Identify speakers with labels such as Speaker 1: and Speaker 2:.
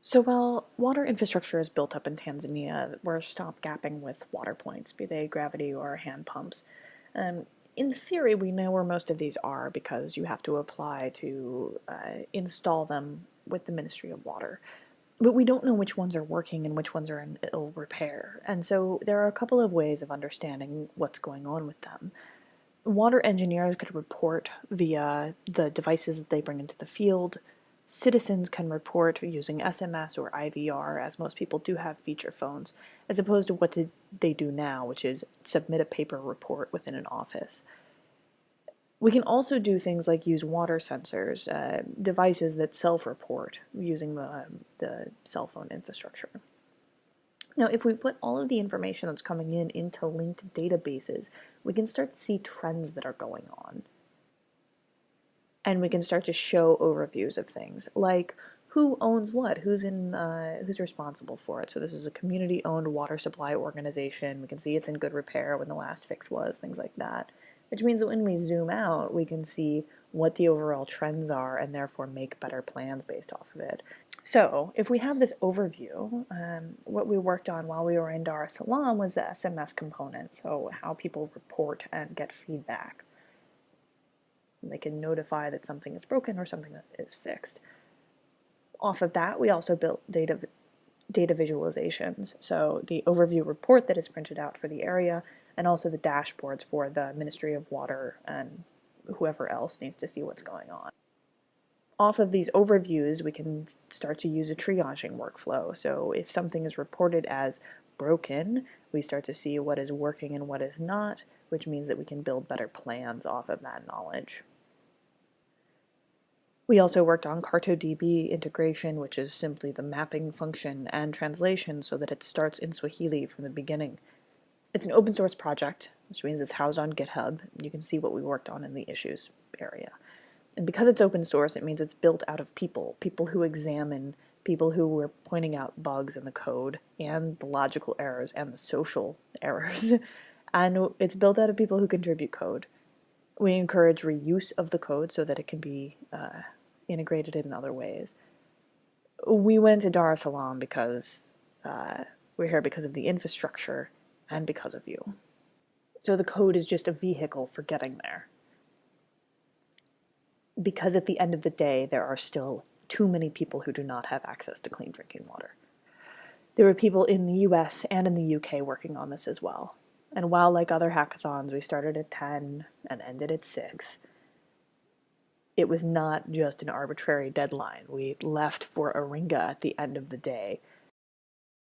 Speaker 1: So while water infrastructure is built up in Tanzania, we're stopgapping with water points, be they gravity or hand pumps. Um, in theory, we know where most of these are because you have to apply to install them with the Ministry of Water. But we don't know which ones are working and which ones are in ill repair. And so there are a couple of ways of understanding what's going on with them. Water engineers could report via the devices that they bring into the field. Citizens can report using SMS or IVR, as most people do have feature phones, as opposed to what they do now, which is submit a paper report within an office. We can also do things like use water sensors, devices that self-report using the cell phone infrastructure. Now, if we put all of the information that's coming in into linked databases, we can start to see trends that are going on. And we can start to show overviews of things, like who owns what, who's responsible for it. So this is a community-owned water supply organization. We can see it's in good repair, when the last fix was, things like that. Which means that when we zoom out, we can see what the overall trends are and therefore make better plans based off of it. So if we have this overview, what we worked on while we were in Dar es Salaam was the SMS component, so how people report and get feedback. They can notify that something is broken or something that is fixed. Off of that, we also built data visualizations, so the overview report that is printed out for the area, and also the dashboards for the Ministry of Water and whoever else needs to see what's going on. Off of these overviews, we can start to use a triaging workflow. So if something is reported as broken, we start to see what is working and what is not, which means that we can build better plans off of that knowledge. We also worked on CartoDB integration, which is simply the mapping function and translation so that it starts in Swahili from the beginning. It's an open source project, which means it's housed on GitHub. You can see what we worked on in the issues area. And because it's open source, it means it's built out of people who examine, people who were pointing out bugs in the code and the logical errors and the social errors. And it's built out of people who contribute code. We encourage reuse of the code so that it can be integrated in other ways. We went to Dar es Salaam because we're here because of the infrastructure and because of you. So the code is just a vehicle for getting there. Because at the end of the day, there are still too many people who do not have access to clean drinking water. There were people in the US and in the UK working on this as well. And while, like other hackathons, we started at 10 and ended at 6, it was not just an arbitrary deadline. We left for Iringa at the end of the day